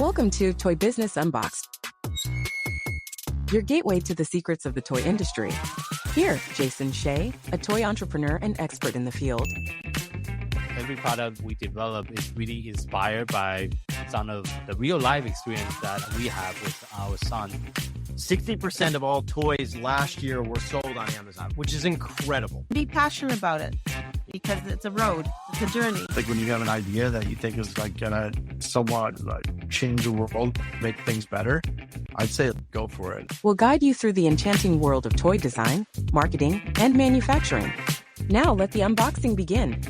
Welcome to Toy Business Unboxed, your gateway to the secrets of the toy industry. Here, Jason Shea, a toy entrepreneur and expert in the field. Every product we develop is really inspired by some of the real life experience that we have with our son. 60% of all toys last year were sold on Amazon, which is incredible. Be passionate about it because it's a road, it's a journey. Like when you have an idea that you think is like gonna somewhat like change the world, make things better, I'd say go for it. We'll guide you through the enchanting world of toy design, marketing, and manufacturing. Now let the unboxing begin.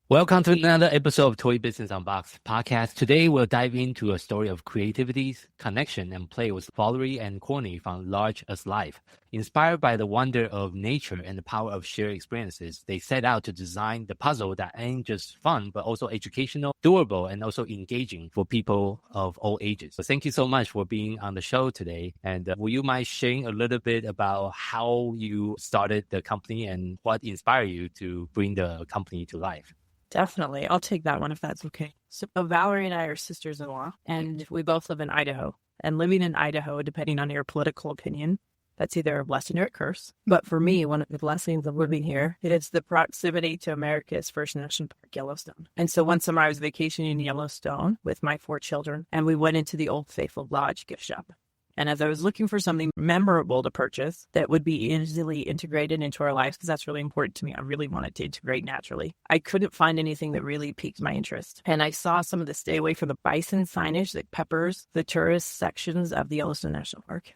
Welcome to another episode of Toy Business Unboxed podcast. Today, we'll dive into a story of creativity, connection, and play with Valerie and Cortney from Large as Life. Inspired by the wonder of nature and the power of shared experiences, they set out to design the puzzle that ain't just fun, but also educational, durable, and also engaging for people of all ages. So thank you so much for being on the show today. And will you mind sharing a little bit about how you started the company and what inspired you to bring the company to life? Definitely. I'll take that one if that's okay. So Valerie and I are sisters-in-law, and we both live in Idaho. And living in Idaho, depending on your political opinion, that's either a blessing or a curse. But for me, one of the blessings of living here, it is the proximity to America's first national park, Yellowstone. And so one summer I was vacationing in Yellowstone with my 4 children, and we went into the Old Faithful Lodge gift shop. And as I was looking for something memorable to purchase that would be easily integrated into our lives, because that's really important to me, I really wanted to integrate naturally, I couldn't find anything that really piqued my interest. And I saw some of the stay away from the bison signage that peppers the tourist sections of the Yellowstone National Park.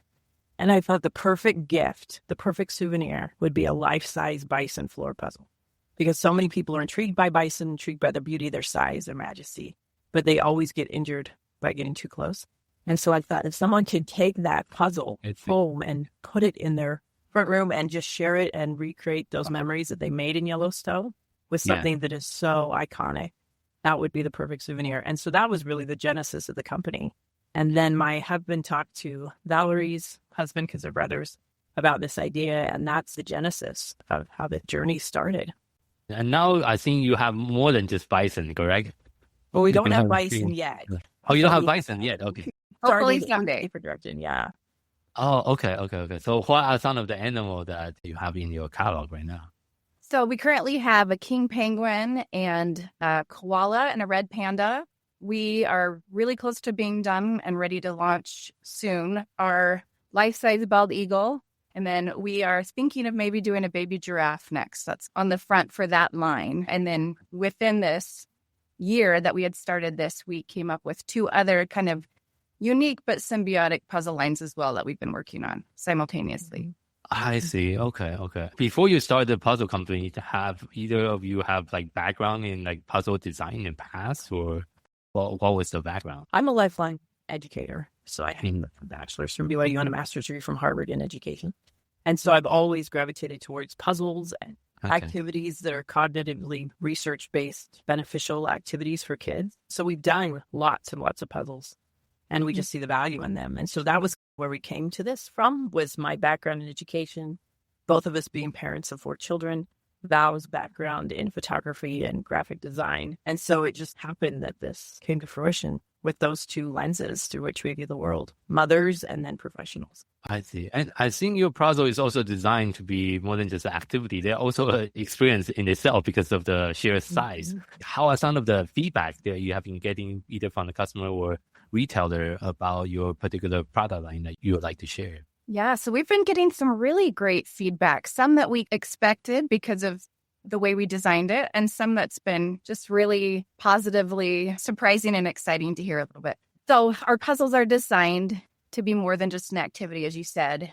And I thought the perfect gift, the perfect souvenir would be a life-size bison floor puzzle. Because so many people are intrigued by bison, intrigued by their beauty, their size, their majesty, but they always get injured by getting too close. And so I thought if someone could take that puzzle home and put it in their front room and just share it and recreate those memories that they made in Yellowstone with something that is so iconic, that would be the perfect souvenir. And so that was really the genesis of the company. And then my husband talked to Valerie's husband, because they're brothers, about this idea. And that's the genesis of how the journey started. And now I think you have more than just bison, correct? Well, we don't have bison yet. Oh, you don't have bison yet? Okay. Hopefully someday. Production, yeah. Oh, okay. So what are some of the animals that you have in your catalog right now? So we currently have a king penguin and a koala and a red panda. We are really close to being done and ready to launch soon our life-size bald eagle. And then we are thinking of maybe doing a baby giraffe next. That's on the front for that line. And then within this year that we had started this, we came up with 2 other kind of unique but symbiotic puzzle lines as well that we've been working on simultaneously. I see. Okay. Before you started the puzzle company, have either of you have like background in like puzzle design in the past, or what was the background? I'm a lifelong educator. So I have a bachelor's from BYU and a master's degree from Harvard in education. And so I've always gravitated towards puzzles and activities that are cognitively research-based, beneficial activities for kids. So we've done lots and lots of puzzles. And we just see the value in them. And so that was where we came to this from, was my background in education, both of us being parents of 4 children, Val's background in photography and graphic design. And so it just happened that this came to fruition with those 2 lenses through which we view the world, mothers and then professionals. I see. And I think your puzzle is also designed to be more than just an activity. They're also an experience in itself because of the sheer size. How are some of the feedback that you have been getting either from the customer or retailer about your particular product line that you would like to share? Yeah, so we've been getting some really great feedback, some that we expected because of the way we designed it, and some that's been just really positively surprising and exciting to hear a little bit. So our puzzles are designed to be more than just an activity, as you said.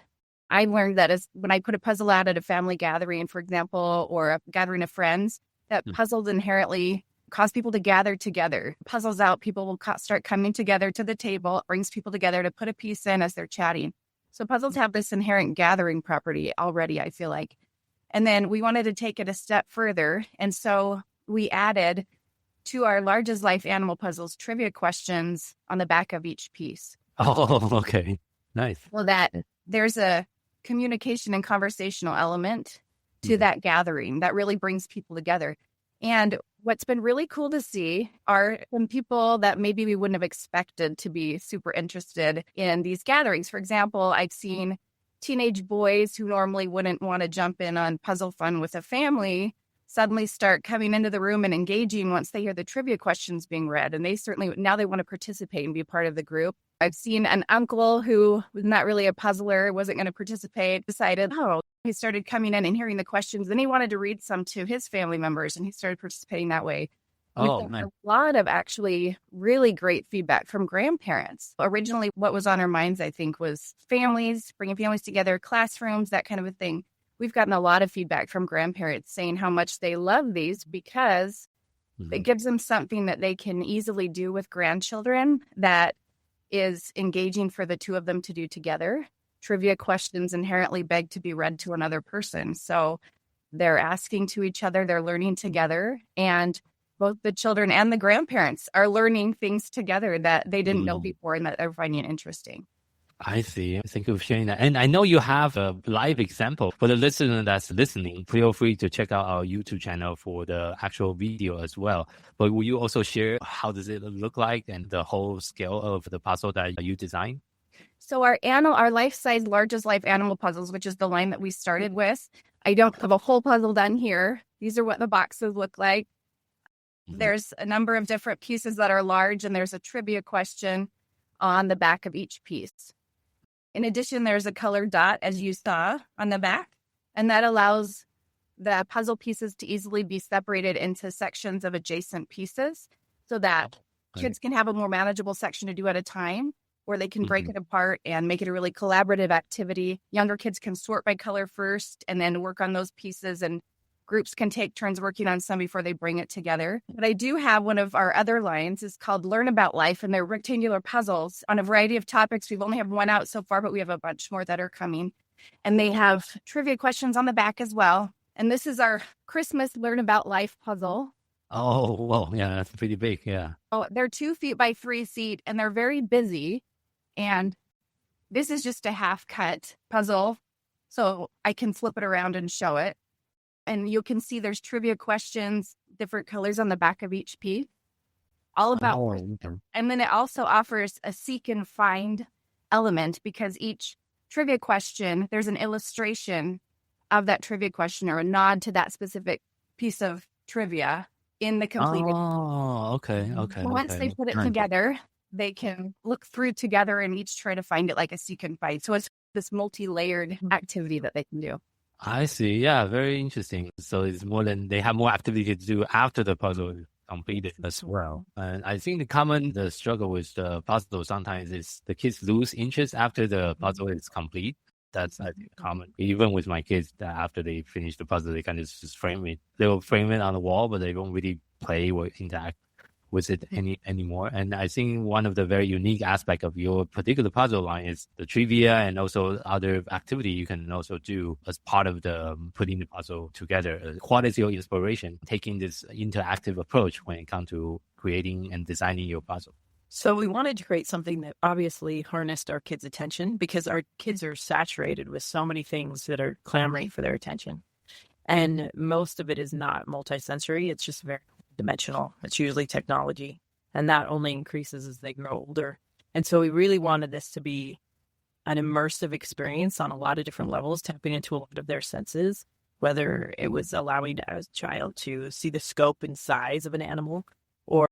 I learned that as when I put a puzzle out at a family gathering, for example, or a gathering of friends, that puzzles inherently cause people to gather together. Puzzles out, people will start coming together to the table. It brings people together to put a piece in as they're chatting. So puzzles have this inherent gathering property already, I feel like. And then we wanted to take it a step further. And so we added to our Large as Life animal puzzles trivia questions on the back of each piece. Oh, okay. Nice. Well, that there's a communication and conversational element to that gathering that really brings people together. And What's been really cool to see are some people that maybe we wouldn't have expected to be super interested in these gatherings. For example, I've seen teenage boys who normally wouldn't want to jump in on puzzle fun with a family suddenly start coming into the room and engaging once they hear the trivia questions being read. And they certainly, now they want to participate and be part of the group. I've seen an uncle who was not really a puzzler, wasn't going to participate, decided, he started coming in and hearing the questions. Then he wanted to read some to his family members and he started participating that way. We've got a lot of actually really great feedback from grandparents. Originally, what was on our minds, I think, was families, bringing families together, classrooms, that kind of a thing. We've gotten a lot of feedback from grandparents saying how much they love these because it gives them something that they can easily do with grandchildren that is engaging for the two of them to do together. Trivia questions inherently beg to be read to another person. So they're asking to each other, they're learning together, and both the children and the grandparents are learning things together that they didn't know before and that they're finding interesting. I see. Thank you for sharing that. And I know you have a live example. For the listener that's listening, feel free to check out our YouTube channel for the actual video as well. But will you also share how does it look like and the whole scale of the puzzle that you designed? So our life-size, largest life animal puzzles, which is the line that we started with, I don't have a whole puzzle done here. These are what the boxes look like. There's a number of different pieces that are large, and there's a trivia question on the back of each piece. In addition, there's a colored dot, as you saw, on the back, and that allows the puzzle pieces to easily be separated into sections of adjacent pieces so that kids can have a more manageable section to do at a time, or they can break it apart and make it a really collaborative activity. Younger kids can sort by color first and then work on those pieces, and groups can take turns working on some before they bring it together. But I do have one of our other lines is called Learn About Life, and they're rectangular puzzles on a variety of topics. We've only have one out so far, but we have a bunch more that are coming. And they have trivia questions on the back as well. And this is our Christmas Learn About Life puzzle. Oh, well, yeah, that's pretty big, yeah. Oh, they're 2 feet by 3 feet, and they're very busy. And this is just a half-cut puzzle, so I can flip it around and show it. And you can see there's trivia questions, different colors on the back of each piece, all about. And then it also offers a seek and find element because each trivia question, there's an illustration of that trivia question or a nod to that specific piece of trivia in the completed. Oh, okay. Once they put it together, they can look through together and each try to find it like a seek and find. So it's this multi-layered activity that they can do. I see. Yeah, very interesting. So it's more than they have more activity to do after the puzzle is completed as well. And I think the struggle with the puzzle sometimes is the kids lose interest after the puzzle is complete. That's I think common. Even with my kids, that after they finish the puzzle, they kind of just frame it. They will frame it on the wall, but they won't really play or interact with it anymore. And I think one of the very unique aspect of your particular puzzle line is the trivia and also other activity you can also do as part of the putting the puzzle together. What is your inspiration taking this interactive approach when it comes to creating and designing your puzzle? So we wanted to create something that obviously harnessed our kids' attention because our kids are saturated with so many things that are clamoring for their attention. And most of it is not multisensory. It's just very dimensional. It's usually technology, and that only increases as they grow older. And so we really wanted this to be an immersive experience on a lot of different levels, tapping into a lot of their senses, whether it was allowing a child to see the scope and size of an animal or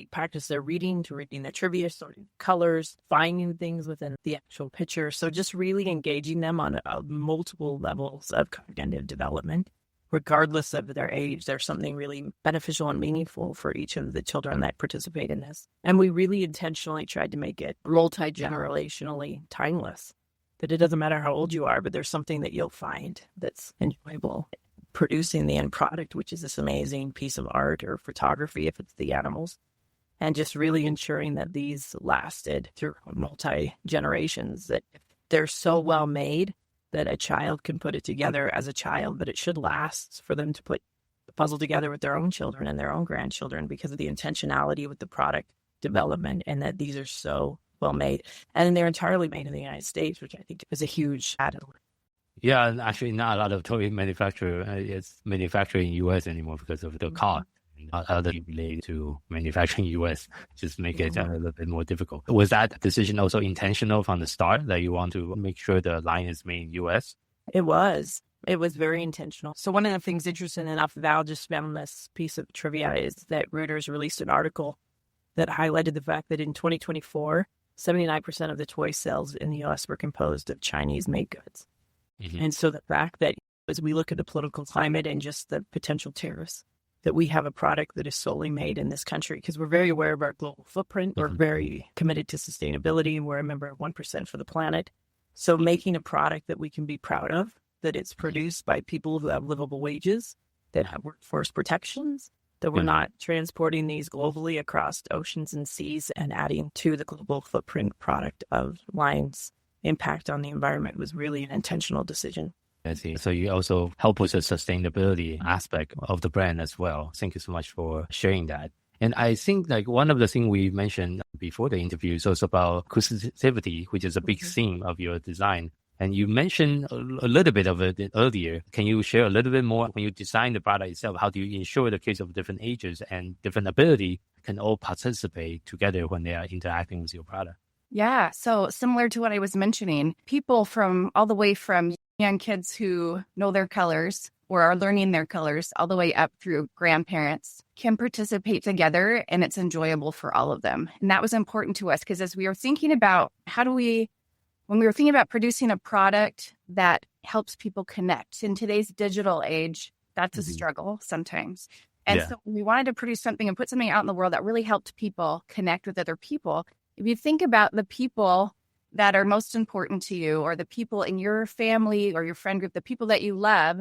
practice their reading to reading the trivia, sorting colors, finding things within the actual picture. So just really engaging them on multiple levels of cognitive development. Regardless of their age, there's something really beneficial and meaningful for each of the children that participate in this. And we really intentionally tried to make it multi-generationally timeless, that it doesn't matter how old you are, but there's something that you'll find that's enjoyable. Producing the end product, which is this amazing piece of art or photography, if it's the animals, and just really ensuring that these lasted through multi-generations, that they're so well made that a child can put it together as a child, but it should last for them to put the puzzle together with their own children and their own grandchildren because of the intentionality with the product development and that these are so well made. And they're entirely made in the United States, which I think is a huge added. Yeah, and actually not a lot of toy manufacturer is manufactured in U.S. anymore because of the cost. other related to manufacturing US, just make it a little bit more difficult. Was that decision also intentional from the start that you want to make sure the line is made in US? It was. It was very intentional. So one of the things, interesting enough, Val just found this piece of trivia, is that Reuters released an article that highlighted the fact that in 2024, 79% of the toy sales in the US were composed of Chinese-made goods. And so the fact that as we look at the political climate and just the potential tariffs, that we have a product that is solely made in this country, because we're very aware of our global footprint. We're very committed to sustainability, and we're a member of 1% for the planet. So making a product that we can be proud of, that it's produced by people who have livable wages, that have workforce protections, that we're not transporting these globally across oceans and seas and adding to the global footprint product of Lion's impact on the environment, was really an intentional decision. I see. So you also help with the sustainability aspect of the brand as well. Thank you so much for sharing that. And I think like one of the things we mentioned before the interview is also about inclusivity, which is a big theme of your design. And you mentioned a little bit of it earlier. Can you share a little bit more? When you design the product itself, how do you ensure the kids of different ages and different ability can all participate together when they are interacting with your product? Yeah. So similar to what I was mentioning, people from all the way from young kids who know their colors or are learning their colors all the way up through grandparents can participate together, and it's enjoyable for all of them. And that was important to us because as we were thinking about when we were thinking about producing a product that helps people connect in today's digital age, that's a struggle sometimes. And so we wanted to produce something and put something out in the world that really helped people connect with other people. If you think about the people that are most important to you, or the people in your family or your friend group, the people that you love,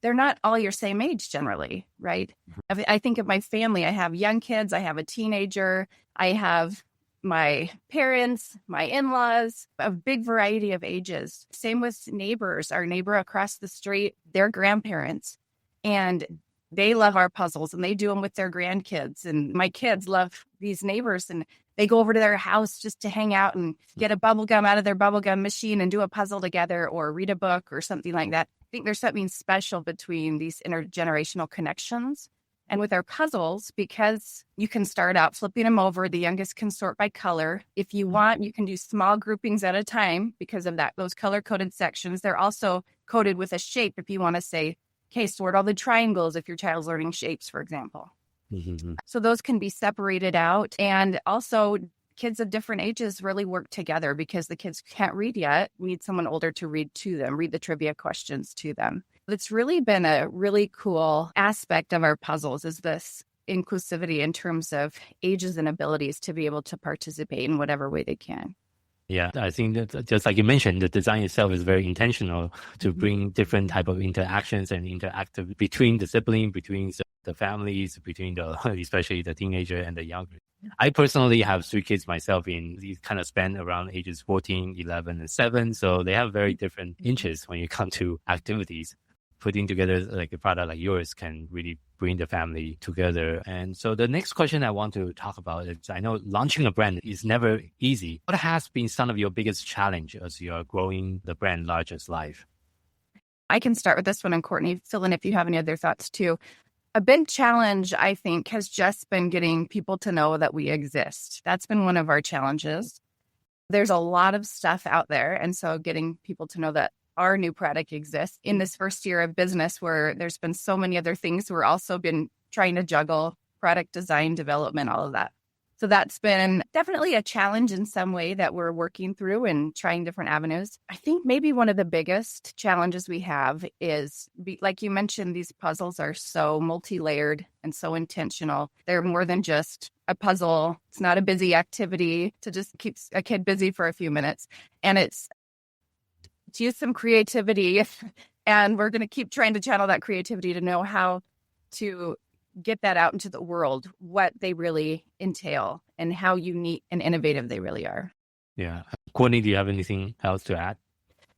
they're not all your same age generally, right? I think of my family. I have young kids. I have a teenager. I have my parents, my in-laws, a big variety of ages. Same with neighbors. Our neighbor across the street, their grandparents. And they love our puzzles and they do them with their grandkids. And my kids love these neighbors and they go over to their house just to hang out and get a bubble gum out of their bubble gum machine and do a puzzle together or read a book or something like that. I think there's something special between these intergenerational connections. And with our puzzles, because you can start out flipping them over, the youngest can sort by color. If you want, you can do small groupings at a time because of that, those color-coded sections. They're also coded with a shape if you want to say, okay, sort all the triangles if your child's learning shapes, for example. So those can be separated out. And also kids of different ages really work together because the kids can't read yet. We need someone older to read to them, read the trivia questions to them. It's really been a really cool aspect of our puzzles is this inclusivity in terms of ages and abilities to be able to participate in whatever way they can. Yeah, I think that just like you mentioned, the design itself is very intentional to bring different type of interactions and interactive between the sibling, between the families, between especially the teenager and the younger. I personally have 3 kids myself in these kind of span around ages 14, 11, and 7. So they have very different interests when you come to activities. Putting together like a product like yours can really bring the family together. And so the next question I want to talk about is, I know launching a brand is never easy. What has been some of your biggest challenge as you are growing the brand large as life? I can start with this one, and Cortney, fill in if you have any other thoughts too. A big challenge, I think, has just been getting people to know that we exist. That's been one of our challenges. There's a lot of stuff out there. And so getting people to know that our new product exists in this first year of business where there's been so many other things, we're also been trying to juggle product design, development, all of that. So that's been definitely a challenge in some way that we're working through and trying different avenues. I think maybe one of the biggest challenges we have is, like you mentioned, these puzzles are so multi-layered and so intentional. They're more than just a puzzle. It's not a busy activity to just keep a kid busy for a few minutes. And it's to use some creativity. And we're going to keep trying to channel that creativity to know how to get that out into the world, what they really entail and how unique and innovative they really are. Yeah. Cortney, do you have anything else to add?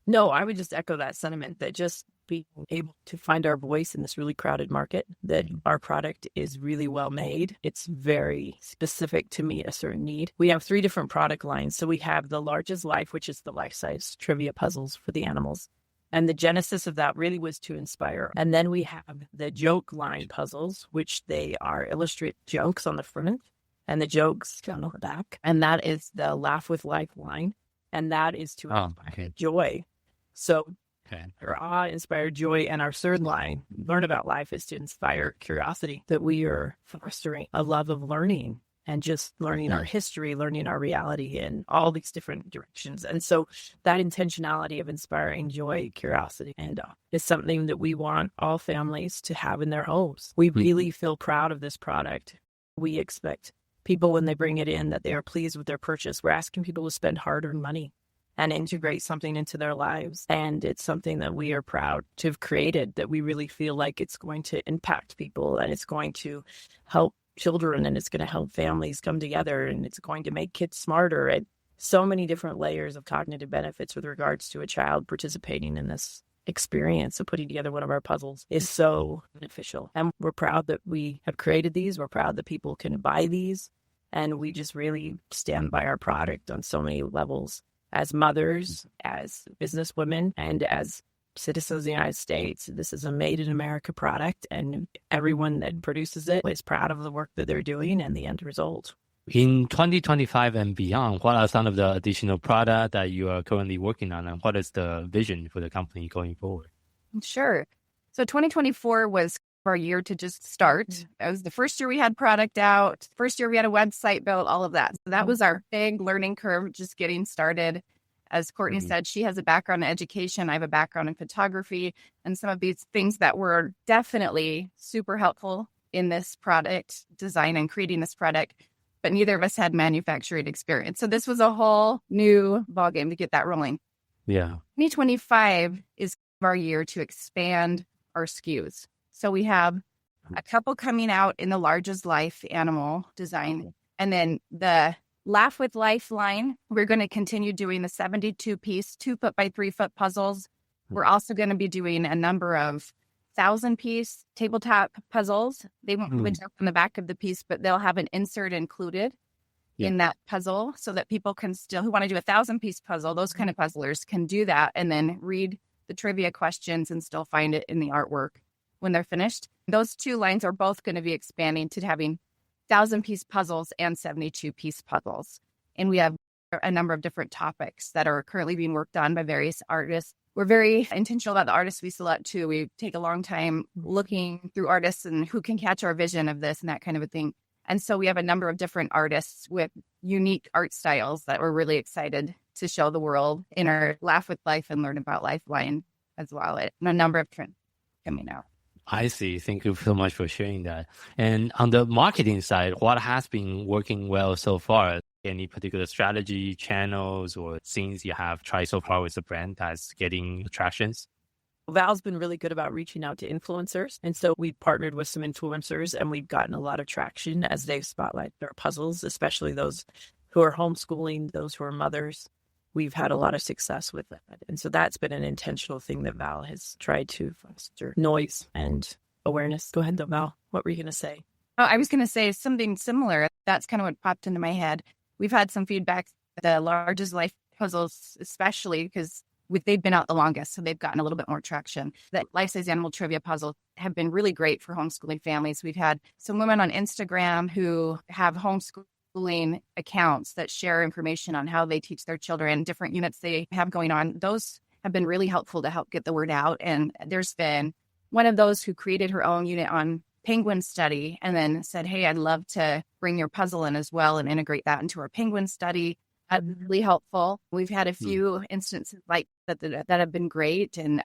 No, I would just echo that sentiment that just being able to find our voice in this really crowded market, that our product is really well made. It's very specific to meet a certain need. We have 3 different product lines. So we have the largest life, which is the life-size trivia puzzles for the animals. And the genesis of that really was to inspire. And then we have the joke line puzzles, which they are illustrated jokes on the front and the jokes on the back. And that is the Laugh with Life line. And that is to inspire joy. So our awe-inspired joy. And our third line, Learn About Life, is to inspire curiosity, that we are fostering a love of learning and just learning our history, learning our reality in all these different directions. And so that intentionality of inspiring joy, curiosity, and is something that we want all families to have in their homes. We really feel proud of this product. We expect people, when they bring it in, that they are pleased with their purchase. We're asking people to spend hard-earned money and integrate something into their lives. And it's something that we are proud to have created, that we really feel like it's going to impact people and it's going to help children and it's going to help families come together and it's going to make kids smarter. And so many different layers of cognitive benefits with regards to a child participating in this experience of putting together one of our puzzles is so beneficial. And we're proud that we have created these. We're proud that people can buy these. And we just really stand by our product on so many levels. As mothers, as businesswomen, and as citizens of the United States, this is a made in America product, and everyone that produces it is proud of the work that they're doing and the end result. In 2025 and beyond, what are some of the additional products that you are currently working on, and what is the vision for the company going forward? Sure. So 2024 was our year to just start. It was the first year we had product out, first year we had a website built, all of that. So that was our big learning curve, just getting started. As Cortney said, she has a background in education. I have a background in photography, and some of these things that were definitely super helpful in this product design and creating this product, but neither of us had manufacturing experience. So this was a whole new ballgame to get that rolling. Yeah. 2025 is our year to expand our SKUs. So we have a couple coming out in the largest life animal design. And then the Laugh with Life line, we're going to continue doing the 72-piece 2-foot by 3-foot puzzles. We're also going to be doing a number of 1,000-piece tabletop puzzles. They won't put up on the back of the piece, but they'll have an insert included in that puzzle so that people can still, who want to do a 1,000-piece puzzle, those kind of puzzlers can do that and then read the trivia questions and still find it in the artwork when they're finished. Those two lines are both going to be expanding to having 1,000-piece puzzles and 72-piece puzzles. And we have a number of different topics that are currently being worked on by various artists. We're very intentional about the artists we select too. We take a long time looking through artists and who can catch our vision of this and that kind of a thing. And so we have a number of different artists with unique art styles that we're really excited to show the world in our Laugh with Life and Learn About Life line as well. And a number of trends coming out. I see. Thank you so much for sharing that. And on the marketing side, what has been working well so far? Any particular strategy, channels, or things you have tried so far with the brand that's getting attractions? Val's been really good about reaching out to influencers. And so we've partnered with some influencers and we've gotten a lot of traction as they've spotlighted our puzzles, especially those who are homeschooling, those who are mothers. We've had a lot of success with that. And so that's been an intentional thing that Val has tried to foster noise and awareness. Go ahead though, Val. What were you going to say? Oh, I was going to say something similar. That's kind of what popped into my head. We've had some feedback, the largest life puzzles, especially because they've been out the longest, so they've gotten a little bit more traction. That life-size animal trivia puzzles have been really great for homeschooling families. We've had some women on Instagram who have homeschooling accounts that share information on how they teach their children, different units they have going on. Those have been really helpful to help get the word out. And there's been one of those who created her own unit on penguin study and then said, hey, I'd love to bring your puzzle in as well and integrate that into our penguin study. Really helpful. We've had a few instances like that have been great. And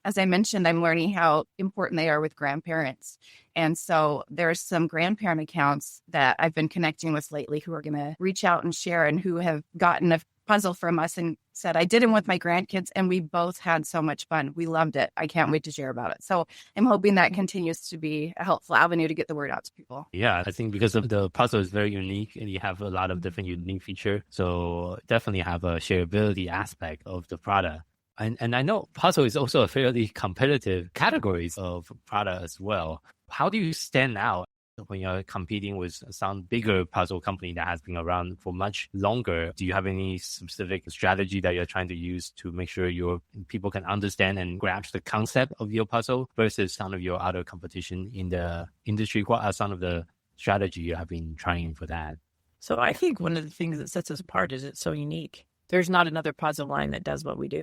as I mentioned, I'm learning how important they are with grandparents. And so there's some grandparent accounts that I've been connecting with lately who are going to reach out and share and who have gotten a puzzle from us and said, I did it with my grandkids and we both had so much fun. We loved it. I can't wait to share about it. So I'm hoping that continues to be a helpful avenue to get the word out to people. Yeah, I think because of the puzzle is very unique and you have a lot of different unique features. So definitely have a shareability aspect of the product. And I know puzzle is also a fairly competitive category of product as well. How do you stand out? when you're competing with some bigger puzzle company that has been around for much longer, do you have any specific strategy that you're trying to use to make sure your people can understand and grasp the concept of your puzzle versus some of your other competition in the industry? What are some of the strategy you have been trying for that? So I think one of the things that sets us apart is it's so unique. There's not another puzzle line that does what we do.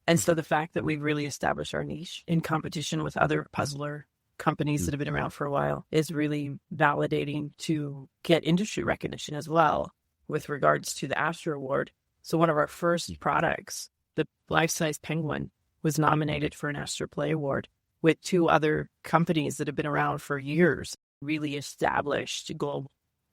And so the fact that we've really established our niche in competition with other puzzler companies that have been around for a while is really validating to get industry recognition as well with regards to the Astra Award. So one of our first products, the life-size penguin, was nominated for an Astra Play Award with two other companies that have been around for years, really established global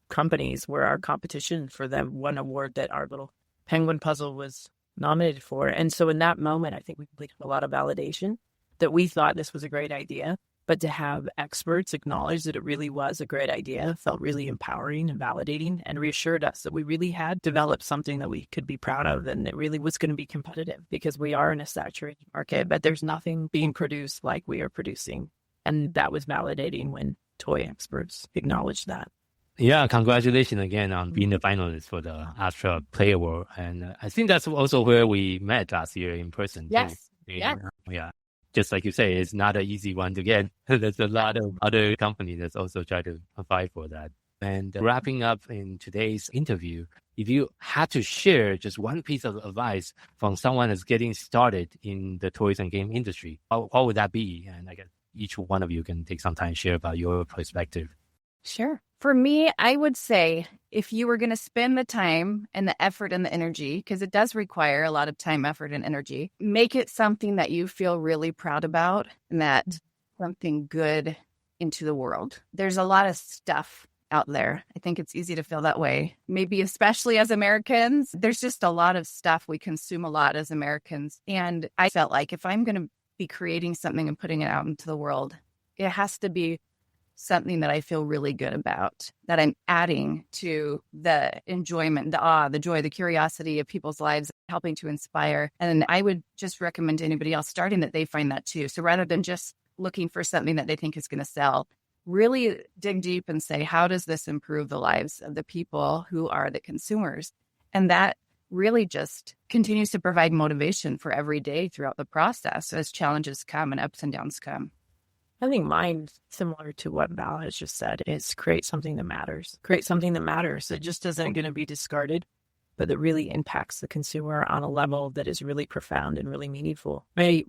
companies, where our competition for them won an award that our little penguin puzzle was nominated for. And so in that moment, I think we got a lot of validation that we thought this was a great idea. But to have experts acknowledge that it really was a great idea felt really empowering and validating, and reassured us that we really had developed something that we could be proud of, and it really was going to be competitive, because we are in a saturated market, but there's nothing being produced like we are producing. And that was validating when toy experts acknowledged that. Yeah, congratulations again on being the finalist for the Astra Play Award. And I think that's also where we met last year in person. Yes. Too. Yeah. Just like you say, it's not an easy one to get. There's a lot of other companies that also try to fight for that. And wrapping up in today's interview, if you had to share just one piece of advice from someone that's getting started in the toys and game industry, what would that be? And I guess each one of you can take some time to share about your perspective. Sure. For me, I would say if you were going to spend the time and the effort and the energy, because it does require a lot of time, effort, and energy, make it something that you feel really proud about and that something good into the world. There's a lot of stuff out there. I think it's easy to feel that way. Maybe especially as Americans, there's just a lot of stuff. We consume a lot as Americans. And I felt like if I'm going to be creating something and putting it out into the world, it has to be something that I feel really good about, that I'm adding to the enjoyment, the awe, the joy, the curiosity of people's lives, helping to inspire. And I would just recommend to anybody else starting that they find that too. So rather than just looking for something that they think is going to sell, really dig deep and say, how does this improve the lives of the people who are the consumers? And that really just continues to provide motivation for every day throughout the process as challenges come and ups and downs come. I think mine, similar to what Val has just said, is create something that matters. Create something that matters that just isn't going to be discarded, but that really impacts the consumer on a level that is really profound and really meaningful. I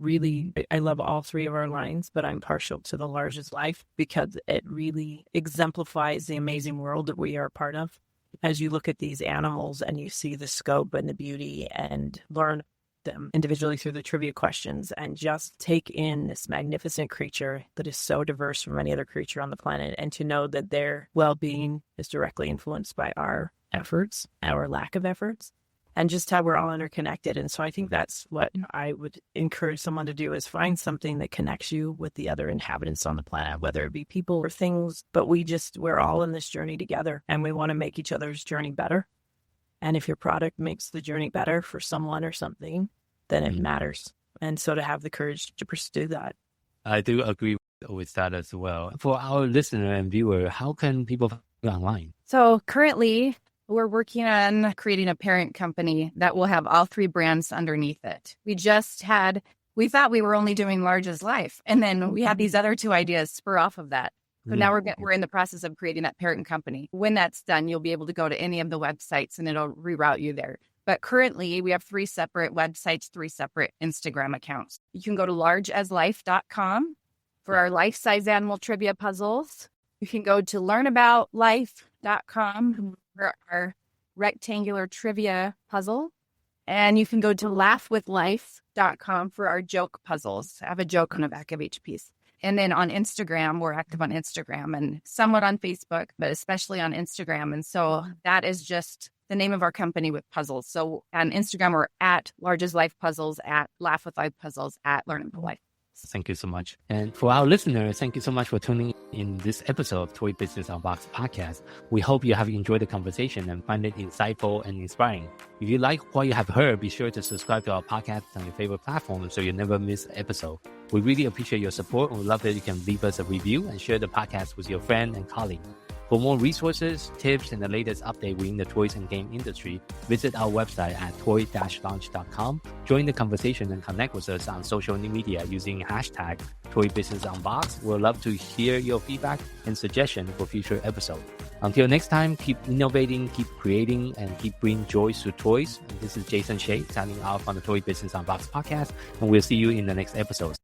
love all three of our lines, but I'm partial to the Large's Life because it really exemplifies the amazing world that we are a part of. As you look at these animals and you see the scope and the beauty and learn them individually through the trivia questions and just take in this magnificent creature that is so diverse from any other creature on the planet, and to know that their well-being is directly influenced by our efforts, our lack of efforts, and just how we're all interconnected. And so I think that's what I would encourage someone to do, is find something that connects you with the other inhabitants on the planet, whether it be people or things, but we're all in this journey together, and we want to make each other's journey better. And if your product makes the journey better for someone or something, then it matters. And so to have the courage to pursue that. I do agree with that as well. For our listener and viewer, how can people find you online? So currently, we're working on creating a parent company that will have all three brands underneath it. We thought we were only doing Large's Life, and then we had these other two ideas spur off of that. So now we're in the process of creating that parent company. When that's done, you'll be able to go to any of the websites and it'll reroute you there. But currently, we have 3 separate websites, 3 separate Instagram accounts. You can go to largeaslife.com for our life-size animal trivia puzzles. You can go to learnaboutlife.com for our rectangular trivia puzzle. And you can go to laughwithlife.com for our joke puzzles. I have a joke on the back of each piece. And then on Instagram, we're active on Instagram and somewhat on Facebook, but especially on Instagram. And so that is just the name of our company with puzzles. So on Instagram, we're at Large's Life Puzzles, at Laugh with Life Puzzles, at Learn About Life. Thank you so much. And for our listeners, thank you so much for tuning in this episode of Toy Business Unboxed podcast. We hope you have enjoyed the conversation and find it insightful and inspiring. If you like what you have heard, be sure to subscribe to our podcast on your favorite platform so you never miss an episode. We really appreciate your support and we love that you can leave us a review and share the podcast with your friend and colleague. For more resources, tips, and the latest update within the toys and game industry, visit our website at toy-launch.com. Join the conversation and connect with us on social media using hashtag ToyBusinessUnboxed. We'd love to hear your feedback and suggestions for future episodes. Until next time, keep innovating, keep creating, and keep bringing joy to toys. And this is Jason Shea signing off on the Toy Business Unboxed podcast, and we'll see you in the next episode.